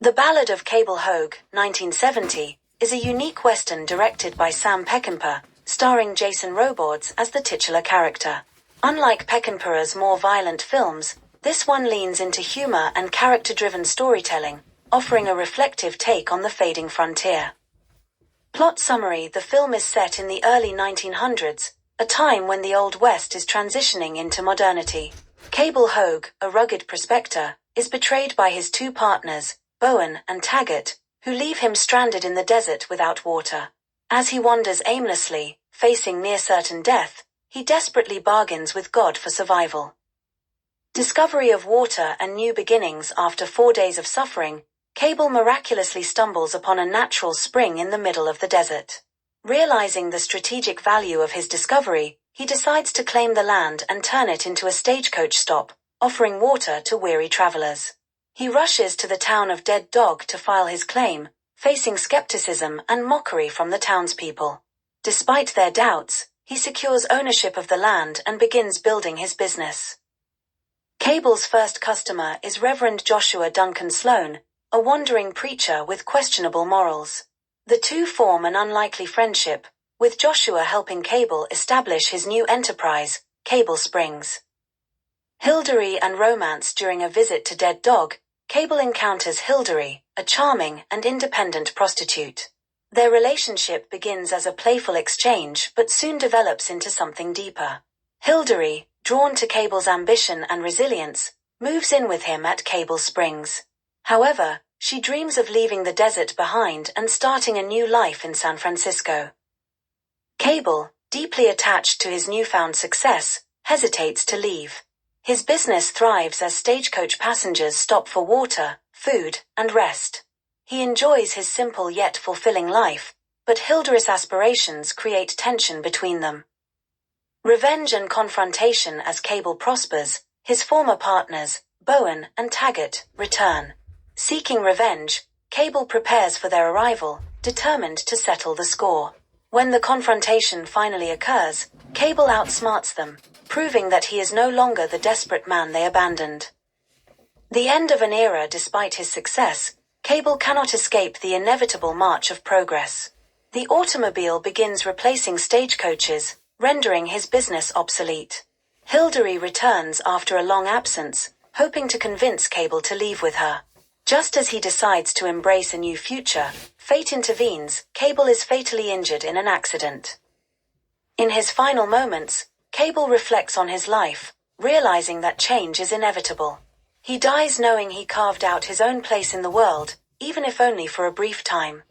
The Ballad of Cable Hogue, 1970, is a unique western directed by Sam Peckinpah, starring Jason Robards as the titular character. Unlike Peckinpah's more violent films, this one leans into humor and character-driven storytelling, offering a reflective take on the fading frontier. Plot summary: the film is set in the early 1900s, a time when the Old West is transitioning into modernity. Cable Hogue, a rugged prospector, is betrayed by his two partners, Bowen and Taggart, who leave him stranded in the desert without water. As he wanders aimlessly, facing near-certain death, he desperately bargains with God for survival. Discovery of water and new beginnings: after 4 days of suffering, Cable miraculously stumbles upon a natural spring in the middle of the desert. Realizing the strategic value of his discovery, he decides to claim the land and turn it into a stagecoach stop, offering water to weary travelers. He rushes to the town of Dead Dog to file his claim, facing skepticism and mockery from the townspeople. Despite their doubts, he secures ownership of the land and begins building his business. Cable's first customer is Reverend Joshua Duncan Sloan, a wandering preacher with questionable morals. The two form an unlikely friendship, with Joshua helping Cable establish his new enterprise, Cable Springs. Hildery and romance: during a visit to Dead Dog, Cable encounters Hildery, a charming and independent prostitute. Their relationship begins as a playful exchange but soon develops into something deeper. Hildery, drawn to Cable's ambition and resilience, moves in with him at Cable Springs. However, she dreams of leaving the desert behind and starting a new life in San Francisco. Cable, deeply attached to his newfound success, hesitates to leave. His business thrives as stagecoach passengers stop for water, food, and rest. He enjoys his simple yet fulfilling life, but Hildery's aspirations create tension between them. Revenge and confrontation: as Cable prospers, his former partners, Bowen and Taggart, return. Seeking revenge, Cable prepares for their arrival, determined to settle the score. When the confrontation finally occurs, Cable outsmarts them, proving that he is no longer the desperate man they abandoned. The end of an era: despite his success, Cable cannot escape the inevitable march of progress. The automobile begins replacing stagecoaches, rendering his business obsolete. Hildery returns after a long absence, hoping to convince Cable to leave with her. Just as he decides to embrace a new future, fate intervenes: Cable is fatally injured in an accident. In his final moments, Cable reflects on his life, realizing that change is inevitable. He dies knowing he carved out his own place in the world, even if only for a brief time.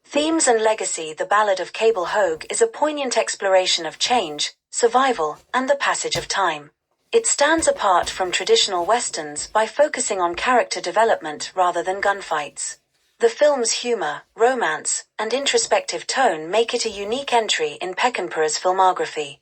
Themes and legacy: the Ballad of Cable Hogue is a poignant exploration of change, survival, and the passage of time. It stands apart from traditional westerns by focusing on character development rather than gunfights. The film's humor, romance, and introspective tone make it a unique entry in Peckinpah's filmography.